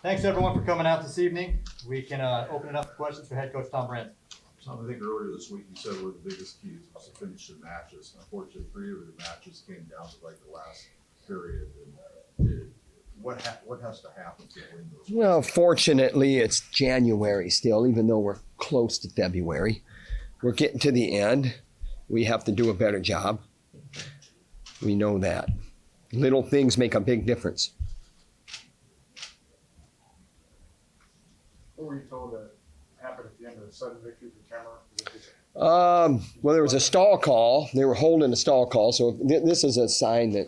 Thanks everyone for coming out this evening. We can open it up for questions for head coach Tom Brandt. Tom, I think earlier this week you said one of the biggest keys was to finish the matches. Unfortunately, 3 of the matches came down to like the last period. And what has to happen to win those? Well, fortunately, it's January still, even though we're close to February. We're getting to the end. We have to do a better job. We know that. Little things make a big difference. What were you told that happened at the end of the sudden victory for Cameron? Well, there was a stall call. They were holding a stall call. So this is a sign that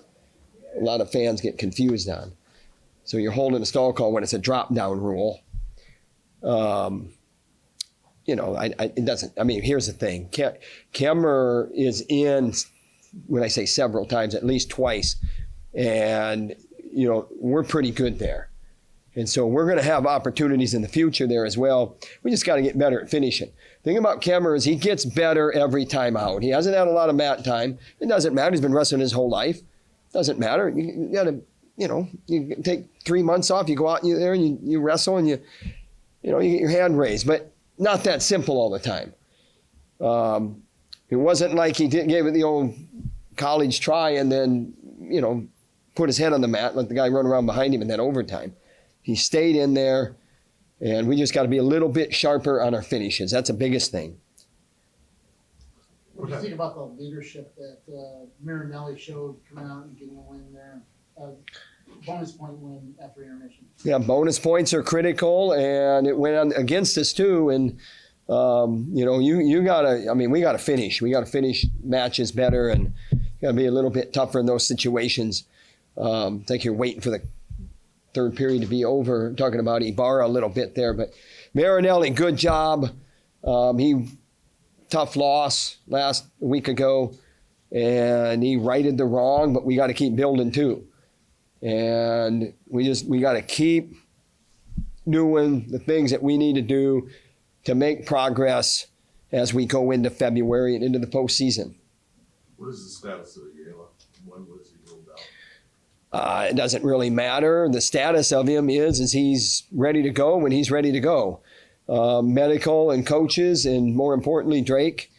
a lot of fans get confused on. So you're holding a stall call when it's a drop-down rule. It doesn't. I mean, here's the thing. Kemmer is in, when I say several times, at least twice. And, we're pretty good there. And so we're going to have opportunities in the future there as well. We just got to get better at finishing. The thing about Kemmer is he gets better every time out. He hasn't had a lot of mat time. It doesn't matter. He's been wrestling his whole life. Doesn't matter. You got to, you take 3 months off. You go out there and you wrestle and you get your hand raised. But not that simple all the time. It wasn't like he gave it the old college try and then, put his head on the mat, let the guy run around behind him in that overtime. He stayed in there, and we just got to be a little bit sharper on our finishes. That's the biggest thing. What do you think about the leadership that Marinelli showed coming out and getting a win there? Bonus point win after intermission. Yeah, bonus points are critical, and it went on against us too. And you gotta. I mean, we gotta finish. We gotta finish matches better, and gotta be a little bit tougher in those situations. I think you're waiting for the third period to be over. I'm talking about Ibarra a little bit there, but Marinelli, good job. Tough loss last week ago, and he righted the wrong, but we got to keep building too. And we got to keep doing the things that we need to do to make progress as we go into February and into the postseason. What is the status of Yela? When was he ruled out? It doesn't really matter. The status of him is he's ready to go when he's ready to go. Medical and coaches, and more importantly, Drake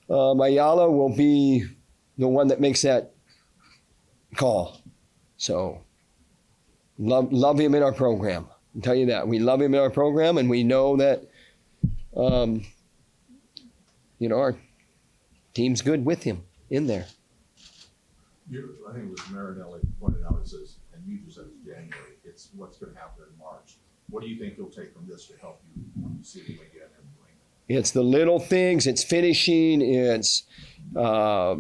Ayala will be the one that makes that call. So love him in our program. I'll tell you that. We love him in our program, and we know that our team's good with him in there. I think it was Marinelli pointed out, it says, and you just said it's January, it's what's going to happen in March. What do you think you'll take from this to help you when you see him again in New England? It's the little things. It's finishing. It's, are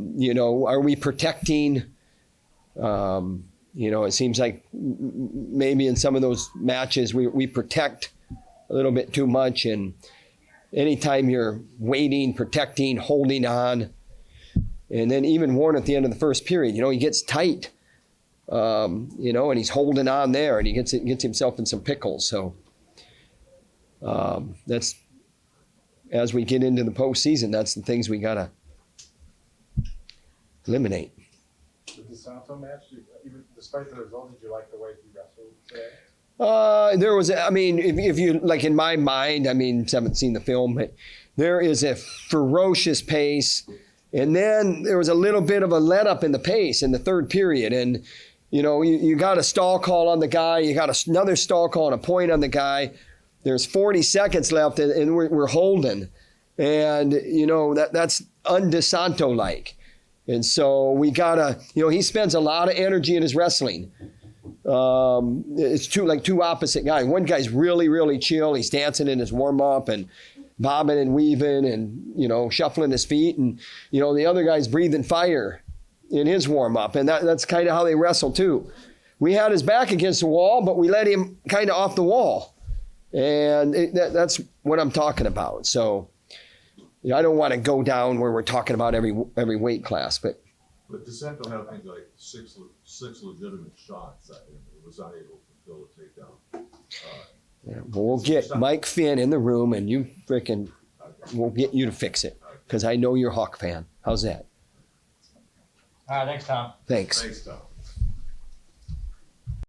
we protecting? It seems like maybe in some of those matches we protect a little bit too much. And anytime you're waiting, protecting, holding on, and then even Warren at the end of the first period, he gets tight, and he's holding on there, and he gets himself in some pickles. So that's, as we get into the postseason, that's the things we gotta eliminate. The DeSanto match, even despite the result, did you like the way he wrestled today? There was, if you, like in my mind, haven't seen the film, but there is a ferocious pace. And then there was a little bit of a let up in the pace in the third period. And, you got a stall call on the guy. You got another stall call and a point on the guy. There's 40 seconds left, and we're holding. And, that's un-DeSanto-like. And so we got to, he spends a lot of energy in his wrestling. It's two opposite guys. One guy's really, really chill. He's dancing in his warm-up and bobbing and weaving and, shuffling his feet. And, the other guy's breathing fire in his warm-up. And that's kind of how they wrestle, too. We had his back against the wall, but we let him kind of off the wall. And that's what I'm talking about. So I don't want to go down where we're talking about every weight class. But DeSanto had, I think, like six legitimate shots that he was not able to fulfill a takedown. We'll get Mike Finn in the room, and we'll get you to fix it, because I know you're a Hawk fan. How's that? All right, thanks, Tom. Thanks. Thanks, Tom.